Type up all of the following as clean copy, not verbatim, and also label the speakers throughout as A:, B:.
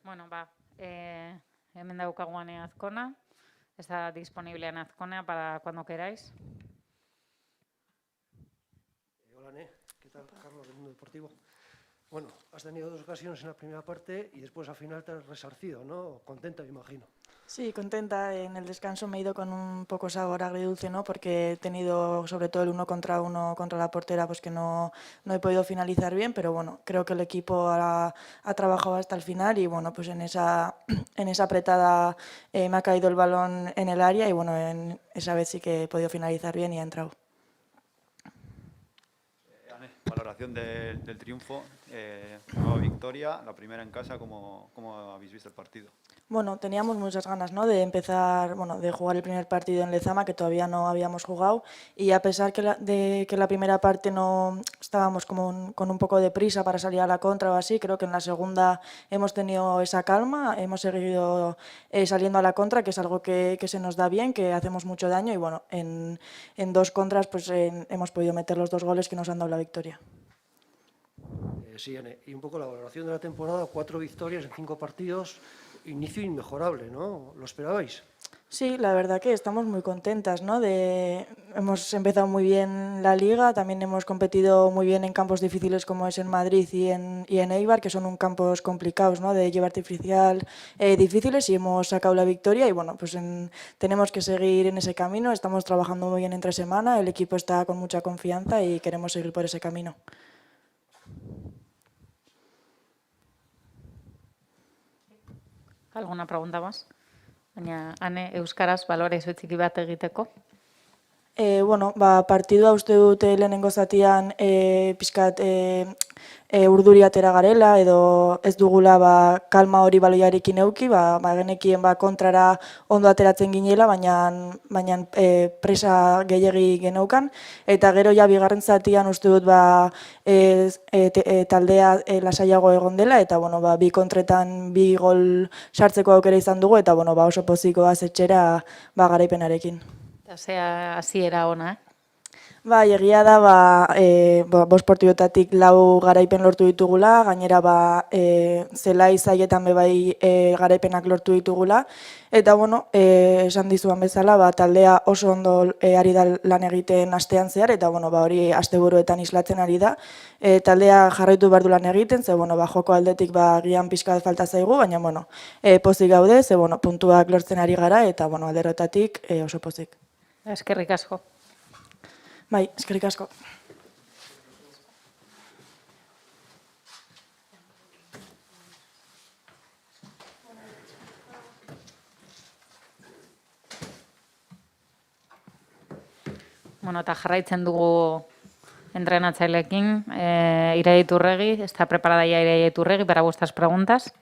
A: Bueno, hemen daukaguan Azkona. Está disponible en Azkona para cuando queráis.
B: Hola, ¿qué tal? Carlos, del Mundo Deportivo. Bueno, has tenido dos ocasiones en la primera parte y después al final te has resarcido, ¿no? Contenta, me imagino.
C: Sí, contenta. En el descanso me he ido con un poco sabor agridulce, ¿no? Porque he tenido sobre todo el uno contra la portera, pues que no he podido finalizar bien, pero bueno, creo que el equipo ha trabajado hasta el final y bueno, pues en esa apretada me ha caído el balón en el área y bueno, en esa vez sí que he podido finalizar bien y ha entrado.
D: Ane, valoración del triunfo, nueva victoria, la primera en casa, ¿cómo habéis visto el partido?
C: Bueno, teníamos muchas ganas, ¿no? De empezar, bueno, de jugar el primer partido en Lezama, que todavía no habíamos jugado, y a pesar de que la primera parte no estábamos como con un poco de prisa para salir a la contra o así, creo que en la segunda hemos tenido esa calma, hemos seguido saliendo a la contra, que es algo que se nos da bien, que hacemos mucho daño, y bueno, en dos contras pues hemos podido meter los 2 goles que nos han dado la victoria.
B: Sí, Ane, y un poco la valoración de la temporada, 4 victorias en 5 partidos, inicio inmejorable, ¿no? ¿Lo esperabais?
C: Sí, la verdad que estamos muy contentas, ¿no? Hemos empezado muy bien la liga, también hemos competido muy bien en campos difíciles como es en Madrid y en Eibar, que son campos complicados, ¿no? De lleva artificial difíciles y hemos sacado la victoria y bueno, pues tenemos que seguir en ese camino, estamos trabajando muy bien entre semana, el equipo está con mucha confianza y queremos seguir por ese camino.
A: ¿Alguna pregunta más? Baina, Ane, euskaraz balorazio txiki bat egiteko.
C: Bueno, partidua uste dut lehenengo zatian pixkat urduri atera garela edo ez dugula kalma hori baloiarekin euki, genekien kontrara ondo ateratzen ginela, baina presa gehiegi geneukan. Eta gero ja bigarren zatian uste dut taldea lasaiago egon dela, eta bueno, bi kontretan bi gol sartzeko aukera izan dugu, eta bueno, oso pozikoa etxera garaipenarekin.
A: Eta zea hasiera ona,
C: Bai, egia da, bost partidotatik 4 garaipen lortu ditugula, gainera zelai zaietan bai garaipenak lortu ditugula, eta bueno, esan dizuan bezala, taldea oso ondo ari da lan egiten astean zehar, eta bueno, hori asteburuetan islatzen ari da, taldea jarraitu behar du lan egiten, ze bueno, joko aldetik gian pixka falta zaigu, baina bueno, pozik gaude, ze bueno, puntuak lortzen ari gara, eta bueno, alderotatik oso pozik.
A: Eskerrik asko.
C: Bai, eskerrik asko.
A: Bueno, eta jarraitzen dugu entrenatzaileekin. Irai Iturregui, está preparada ya Irai Iturregui para vuestras preguntas.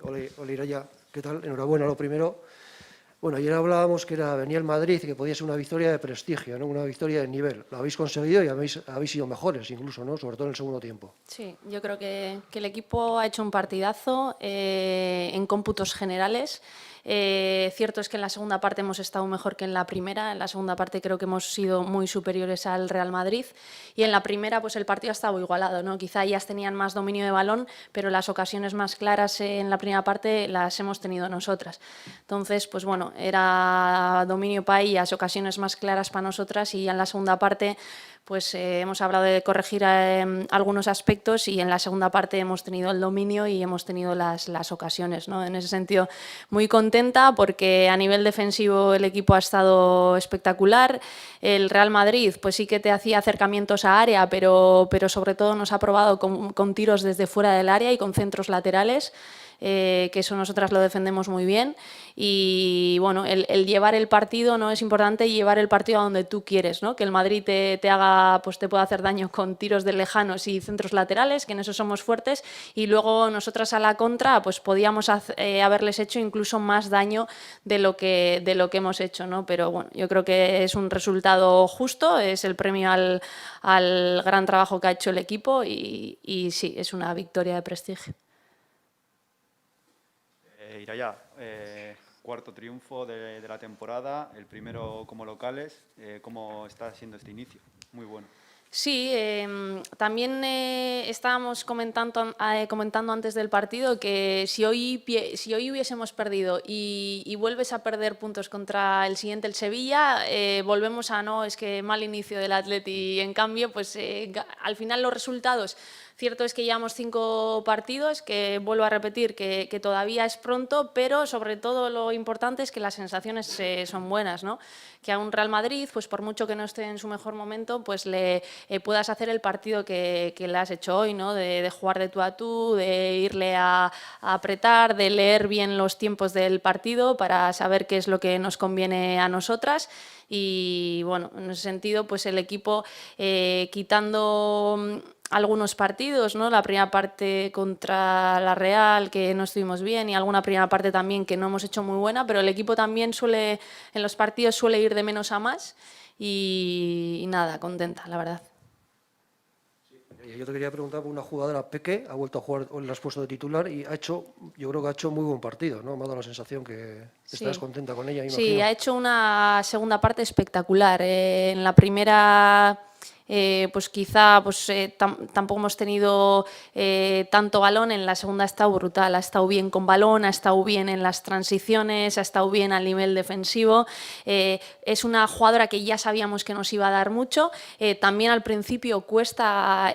B: Hola, Iraya, ¿qué tal? Enhorabuena, lo primero. Bueno, ayer hablábamos que venía el Madrid y que podía ser una victoria de prestigio, ¿no? Una victoria de nivel. Lo habéis conseguido y habéis sido mejores incluso, ¿no? Sobre todo en el segundo tiempo.
E: Sí, yo creo que el equipo ha hecho un partidazo en cómputos generales. Cierto es que en la segunda parte hemos estado mejor que en la primera. En la segunda parte creo que hemos sido muy superiores al Real Madrid. Y en la primera pues el partido ha estado igualado, ¿no? Quizá ellas tenían más dominio de balón, pero las ocasiones más claras en la primera parte las hemos tenido nosotras. Entonces, pues bueno, era dominio para ellas, ocasiones más claras para nosotras, y en la segunda parte pues hemos hablado de corregir algunos aspectos y en la segunda parte hemos tenido el dominio y hemos tenido las ocasiones, ¿no? En ese sentido, muy contenta porque a nivel defensivo el equipo ha estado espectacular. El Real Madrid pues sí que te hacía acercamientos a área, pero sobre todo nos ha probado con tiros desde fuera del área y con centros laterales. Que eso nosotras lo defendemos muy bien, y bueno, el llevar el partido, ¿no? Es importante llevar el partido a donde tú quieres, ¿no? Que el Madrid te pueda hacer daño con tiros de lejanos y centros laterales, que en eso somos fuertes, y luego nosotras a la contra pues podíamos haberles hecho incluso más daño de lo que hemos hecho, ¿no? Pero bueno, yo creo que es un resultado justo, es el premio al gran trabajo que ha hecho el equipo, y sí, es una victoria de prestigio.
D: Iraya, cuarto triunfo de la temporada, el primero como locales. ¿Cómo está siendo este inicio? Muy bueno.
E: Sí, también estábamos comentando antes del partido que si hoy hubiésemos perdido y vuelves a perder puntos contra el siguiente, el Sevilla, volvemos a no, es que mal inicio del Atleti. En cambio, pues al final los resultados, cierto es que llevamos 5 partidos, que vuelvo a repetir que todavía es pronto, pero sobre todo lo importante es que las sensaciones son buenas, ¿no? Que a un Real Madrid, pues por mucho que no esté en su mejor momento, pues le puedas hacer el partido que le has hecho hoy, ¿no? De jugar de tú a tú, de irle a apretar, de leer bien los tiempos del partido para saber qué es lo que nos conviene a nosotras. Y bueno, en ese sentido, pues el equipo, quitando algunos partidos, ¿no? La primera parte contra la Real, que no estuvimos bien, y alguna primera parte también que no hemos hecho muy buena, pero el equipo también en los partidos suele ir de menos a más y nada, contenta, la verdad.
B: Yo te quería preguntar por una jugadora, Peque, ha vuelto a jugar, la has puesto de titular y yo creo que ha hecho muy buen partido, ¿no? Me ha dado la sensación que estás contenta con ella, imagino.
E: Sí, ha hecho una segunda parte espectacular. En la primera, pues quizá tampoco hemos tenido tanto balón. En la segunda ha estado brutal, ha estado bien con balón, ha estado bien en las transiciones, ha estado bien al nivel defensivo. Es una jugadora que ya sabíamos que nos iba a dar mucho. También al principio cuesta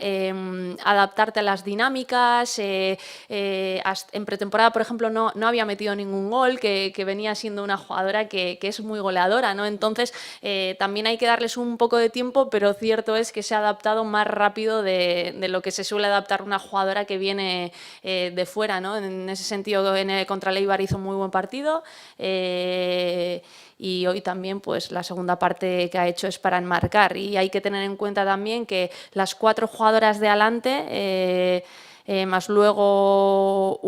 E: adaptarte a las dinámicas. En pretemporada, por ejemplo, no había metido ningún gol, que venía siendo una jugadora que es muy goleadora, ¿no? Entonces, también hay que darles un poco de tiempo, pero cierto es que se ha adaptado más rápido de lo que se suele adaptar una jugadora que viene de fuera, ¿no? En ese sentido, contra el Eibar hizo un muy buen partido. Y hoy también pues la segunda parte que ha hecho es para enmarcar, y hay que tener en cuenta también que las 4 jugadoras de adelante, más luego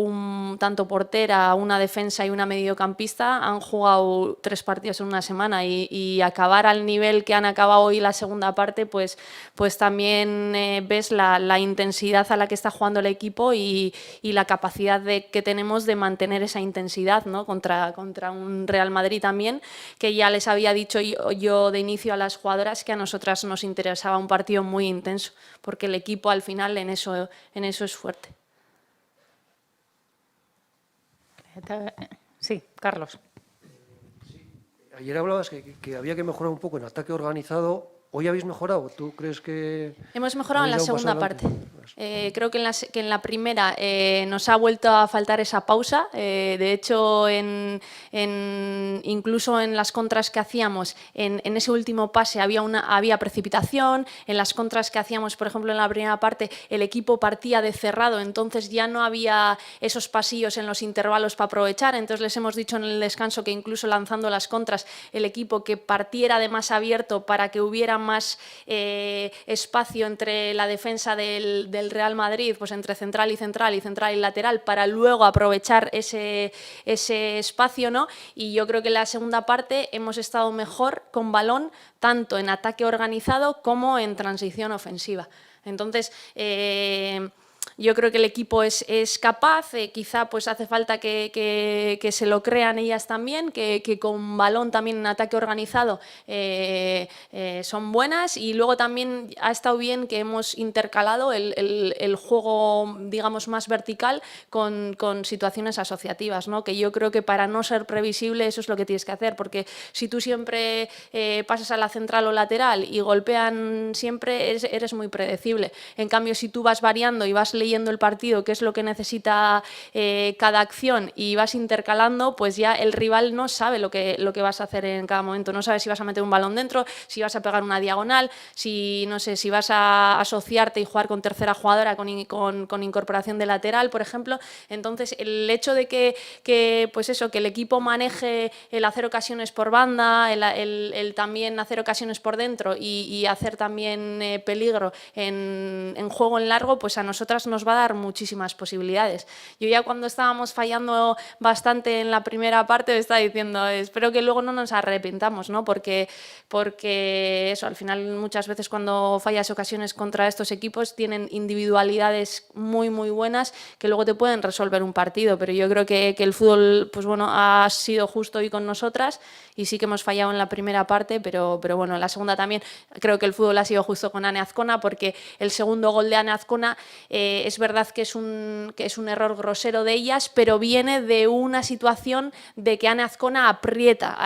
E: tanto portera, una defensa y una mediocampista, han jugado 3 partidos en una semana, y acabar al nivel que han acabado hoy la segunda parte, pues también ves la intensidad a la que está jugando el equipo y la capacidad que tenemos de mantener esa intensidad, ¿no? contra un Real Madrid también, que ya les había dicho yo de inicio a las jugadoras que a nosotras nos interesaba un partido muy intenso, porque el equipo al final en eso es fuerte.
A: Sí, Carlos.
B: Ayer hablabas que había que mejorar un poco en ataque organizado. ¿Hoy habéis mejorado? ¿Tú crees que...?
E: Hemos mejorado en la
B: habéis dado un
E: segunda
B: paso
E: parte.
B: adelante?
E: Creo que en la primera nos ha vuelto a faltar esa pausa. De hecho, incluso en las contras que hacíamos, en ese último pase había precipitación. En las contras que hacíamos, por ejemplo, en la primera parte, el equipo partía de cerrado, entonces ya no había esos pasillos en los intervalos para aprovechar. Entonces les hemos dicho en el descanso que incluso lanzando las contras, el equipo que partiera de más abierto para que hubiera más espacio entre la defensa del Real Madrid, pues entre central y central y central y lateral, para luego aprovechar ese espacio, ¿no? Y yo creo que en la segunda parte hemos estado mejor con balón, tanto en ataque organizado como en transición ofensiva. Entonces, yo creo que el equipo es capaz, quizá pues hace falta que se lo crean ellas también, que con balón también en ataque organizado son buenas, y luego también ha estado bien que hemos intercalado el juego, digamos, más vertical con situaciones asociativas, ¿no? Que yo creo que para no ser previsible eso es lo que tienes que hacer, porque si tú siempre pasas a la central o lateral y golpean siempre, eres muy predecible. En cambio, si tú vas variando y vas leyendo el partido, qué es lo que necesita cada acción, y vas intercalando, pues ya el rival no sabe lo que vas a hacer en cada momento. No sabe si vas a meter un balón dentro, si vas a pegar una diagonal, si vas a asociarte y jugar con tercera jugadora con incorporación de lateral, por ejemplo. Entonces, el hecho de que el equipo maneje el hacer ocasiones por banda, el también hacer ocasiones por dentro y hacer también peligro en juego en largo, pues a nosotras nos va a dar muchísimas posibilidades. Yo ya cuando estábamos fallando bastante en la primera parte estaba diciendo, espero que luego no nos arrepintamos, ¿no? Porque eso, al final muchas veces cuando fallas ocasiones contra estos equipos tienen individualidades muy muy buenas que luego te pueden resolver un partido, pero yo creo que el fútbol, pues bueno, ha sido justo hoy con nosotras y sí que hemos fallado en la primera parte, pero bueno, en la segunda también creo que el fútbol ha sido justo con Ane Azcona, porque el segundo gol de Ane Azcona es verdad que es un error grosero de ellas, pero viene de una situación de que Ane Azcona aprieta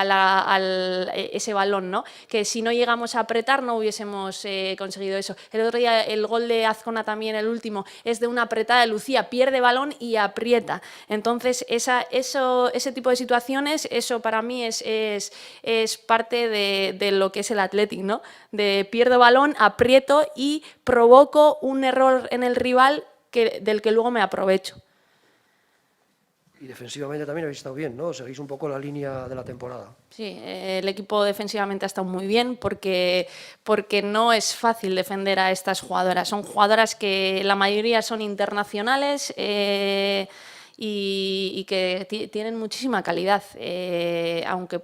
E: ese balón, ¿no? Que si no llegamos a apretar no hubiésemos conseguido eso. El otro día el gol de Azcona también, el último, es de una apretada de Lucía, pierde balón y aprieta. Entonces, ese tipo de situaciones, eso para mí es parte de lo que es el Athletic, ¿no? De pierdo balón, aprieto y provoco un error en el rival del que luego me aprovecho.
B: Y defensivamente también habéis estado bien, ¿no? Seguís un poco la línea de la temporada.
E: Sí, el equipo defensivamente ha estado muy bien porque no es fácil defender a estas jugadoras. Son jugadoras que la mayoría son internacionales y que tienen muchísima calidad, aunque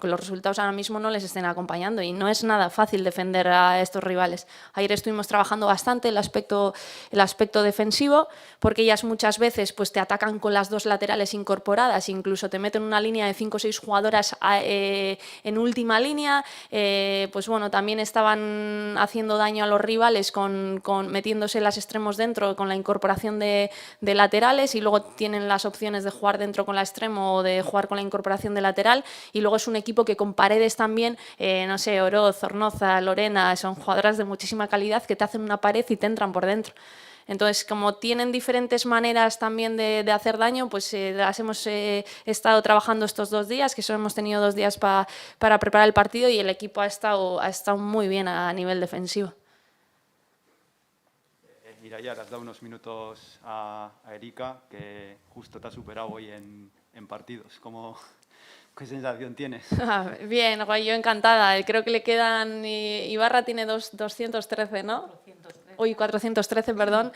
E: los resultados ahora mismo no les estén acompañando, y no es nada fácil defender a estos rivales. Ayer estuvimos trabajando bastante el aspecto defensivo, porque ellas muchas veces pues, te atacan con las dos laterales incorporadas, incluso te meten una línea de 5 o 6 jugadoras en última línea. Pues bueno, también estaban haciendo daño a los rivales metiéndose las extremos dentro con la incorporación de laterales, y luego tienen las opciones de jugar dentro con la extremo o de jugar con la incorporación de lateral, y luego es un equipo que con paredes también, no sé, Oroz, Zornoza, Lorena, son jugadoras de muchísima calidad que te hacen una pared y te entran por dentro. Entonces, como tienen diferentes maneras también de hacer daño, pues las hemos estado trabajando estos 2 días, que solo hemos tenido 2 días para preparar el partido, y el equipo ha estado muy bien a nivel defensivo.
D: Ireia, le has dado unos minutos a Erika, que justo te ha superado hoy en partidos. ¿Qué sensación tienes?
E: Bien, yo encantada. Creo que le quedan... Ibarra tiene 213, ¿no? 413, perdón.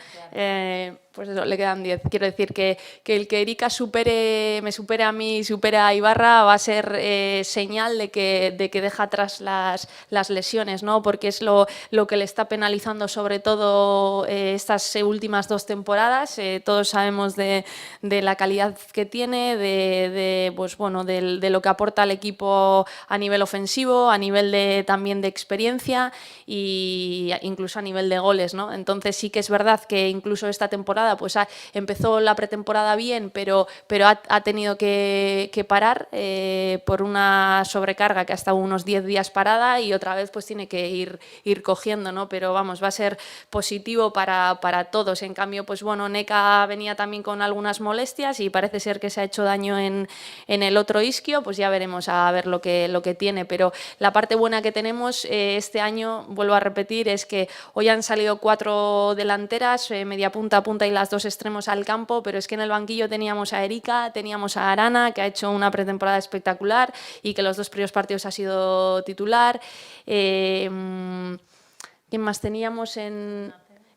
E: Pues eso, le quedan 10. Quiero decir que el que Erika me supere a mí, supere a Ibarra, va a ser señal de que deja atrás las lesiones, ¿no? Porque es lo que le está penalizando sobre todo estas últimas 2 temporadas. Todos sabemos de la calidad que tiene, pues bueno, de lo que aporta al equipo a nivel ofensivo, a nivel también de experiencia e incluso a nivel de goles, ¿no? Entonces sí que es verdad que incluso esta temporada pues empezó la pretemporada bien, pero ha tenido que parar por una sobrecarga que ha estado unos 10 días parada, y otra vez pues tiene que ir cogiendo, ¿no? Pero vamos, va a ser positivo para todos. En cambio, pues bueno, Neka venía también con algunas molestias y parece ser que se ha hecho daño en el otro isquio, pues ya veremos a ver lo que tiene. Pero la parte buena que tenemos este año, vuelvo a repetir, es que hoy han salido 4 delanteras, media punta, y las 2 extremos al campo, pero es que en el banquillo teníamos a Erika, teníamos a Arana, que ha hecho una pretemporada espectacular y que los 2 primeros partidos ha sido titular. ¿Quién más teníamos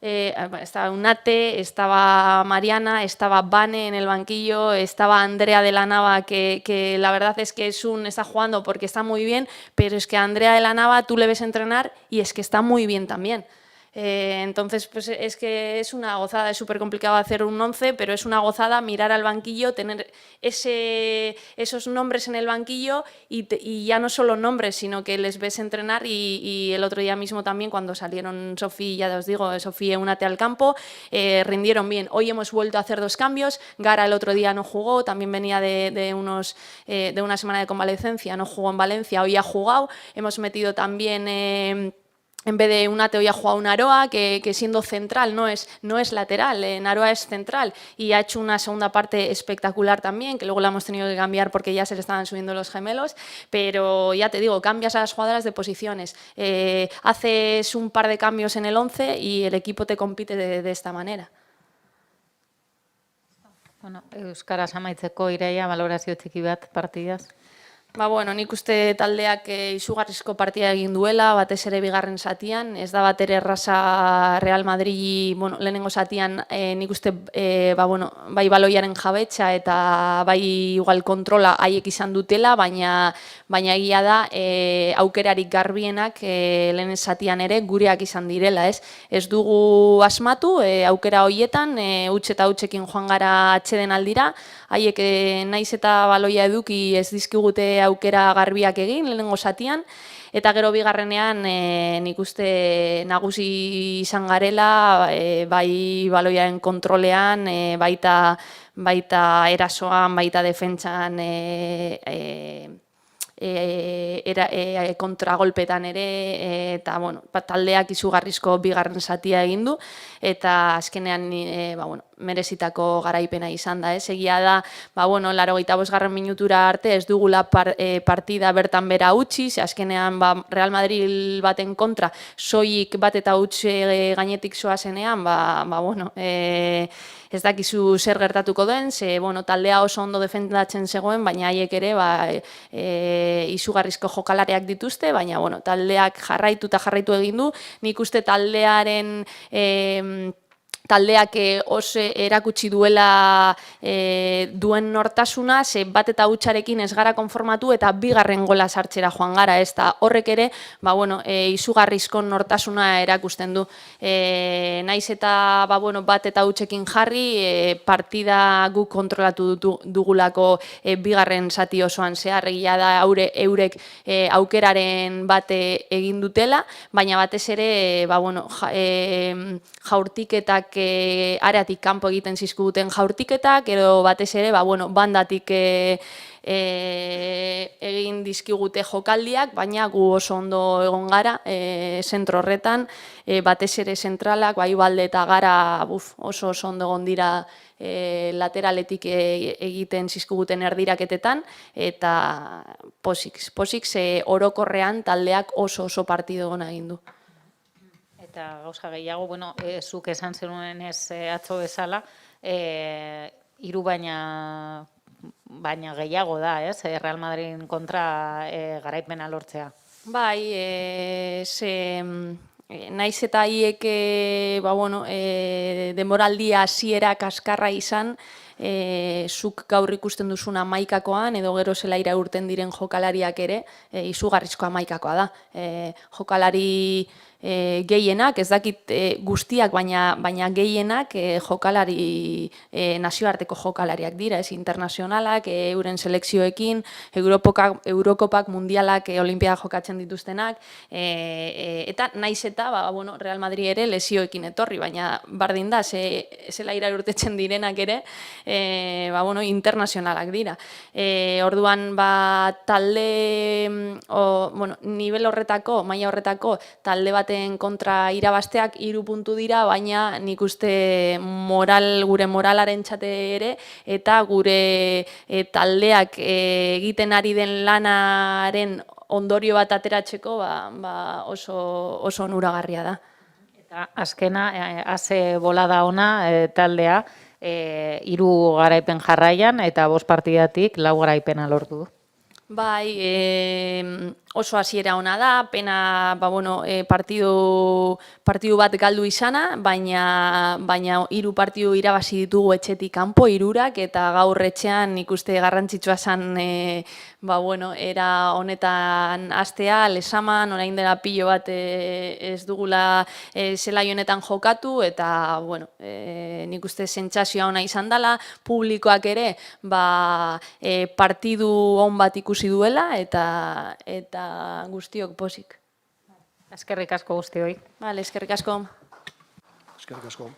E: estaba Unate, estaba Mariana, estaba Vane en el banquillo, estaba Andrea de la Nava, que la verdad es que está jugando porque está muy bien, pero es que a Andrea de la Nava tú le ves entrenar y es que está muy bien también. Entonces, pues es que es una gozada, es súper complicado hacer un 11, pero es una gozada mirar al banquillo, tener esos nombres en el banquillo y ya no solo nombres, sino que les ves entrenar, y el otro día mismo también cuando salieron Sofía, ya os digo, Sofía y Unate al campo, rindieron bien. Hoy hemos vuelto a hacer 2 cambios, Gara el otro día no jugó, también venía de una semana de convalecencia, no jugó en Valencia, hoy ha jugado, hemos metido también... En vez de Unate hoy ha jugado un Aroa, que siendo central no es lateral, Aroa es central, y ha hecho una segunda parte espectacular también, que luego la hemos tenido que cambiar porque ya se le estaban subiendo los gemelos, pero ya te digo, cambias a las jugadoras de posiciones, haces un par de cambios en el 11 y el equipo te compite de esta manera.
A: Bueno, euskaraz amaitzeko Ireia, valorazio txiki bat partidaz.
E: Bueno, nik uste taldeak izugarrizko partida egin duela, batez ere bigarren zatian, ez da bat ere erraza Real Madrid, lehenengo zatian nik uste bai baloiaren jabetza eta bai igual kontrola haiek izan dutela, baina egia da aukerarik garbienak lehen zatian ere gureak izan direla, ez? Ez dugu asmatu aukera horietan, huts eta hutsekin joan gara atxeden aldira, haiek naiz eta baloia eduki ez dizkigute aukera garbiak egin, lehenengo zatian, eta gero bigarrenean nik uste nagusi izan garela, bai baloiaren kontrolean, baita erasoan, baita defentsan, kontragolpetan ere, eta taldeak izugarrizko bigarren zatia egin du, eta azkenean merezitako garaipena izan da. Egia da, 85. minutura arte ez dugula partida bertan bera utzi, azkenean Real Madrid baten kontra, soilik bat eta utxe gainetik zoazenean, ez dakizu zer gertatuko den, taldea oso ondo defendatzen zegoen, baina haiek ere izugarrizko jokalareak dituzte, baina taldeak jarraitu egin du. Nik uste taldeak oso erakutsi duela duen nortasuna, bat eta hutsarekin ez gara konformatu eta bigarren gola sartzera joan gara, ez da horrek ere izugarrizko nortasuna erakusten du. Naiz eta bat eta hutsekin jarri, partida guk kontrolatu dugulako bigarren zati osoan zehar, egia da eurek aukeraren bate egin dutela, baina batez ere jaurtiketak areatik kanpo egiten zizkiguten jaurtiketak, edo batez ere bandatik egin dizkigute jokaldiak, baina gu oso ondo egon gara zentro horretan, batez ere zentralak, balde eta gara oso ondo egon dira lateraletik egiten zizkiguten erdiraketetan, eta posik orokorrean taldeak oso partido gona egin du.
A: Eta gauza gehiago, zuk esan zenuen ez atzo bezala, 3 baina gehiago da, ez? Real Madrid kontra garaipena lortzea.
E: Bai, naiz eta hiek denboraldia hasiera kaskarra izan, zuk gaur ikusten duzun 11koan, edo gero zelaira urten diren jokalariak ere, izugarrizko 11koa da. Jokalari gehienak, ez dakit guztiak, baina gehienak jokalari, nazioarteko jokalariak dira, ez internazionalak, euren selekzioekin, Eurokopak, mundialak, olimpiada jokatzen dituztenak, eta naiz eta Real Madrid ere lesioekin etorri, baina bardin da, zelaira urtetzen direnak ere, internazionalak dira. Orduan, talde, nivel horretako, maila horretako, talde baten kontra irabazteak 3 puntu dira, baina nik uste gure moralaren txate ere, eta gure taldeak egiten ari den lanaren ondorio bat ateratzeko oso onuragarria da.
A: Eta azkena, haze bolada ona taldea, 3 garaipen jarraian, eta 5 partidatik 4 garaipena lortu du.
E: Bai, oso hasiera ona da, pena partidu bat galdu izana, baina 3 partidu irabazi ditugu etxetik kanpo, 3, eta gaur etxean ikuste garrantzitsua zen era honetan hastea, lesaman, orain dela pilo bat ez dugula zelai honetan jokatu, eta nik uste sentsazioa ona izan dela, publikoak ere partidu on bat ikusi duela, eta guztiok posik.
A: Eskerrik asko guztioi.
E: Eskerrik asko.
B: Eskerrik asko.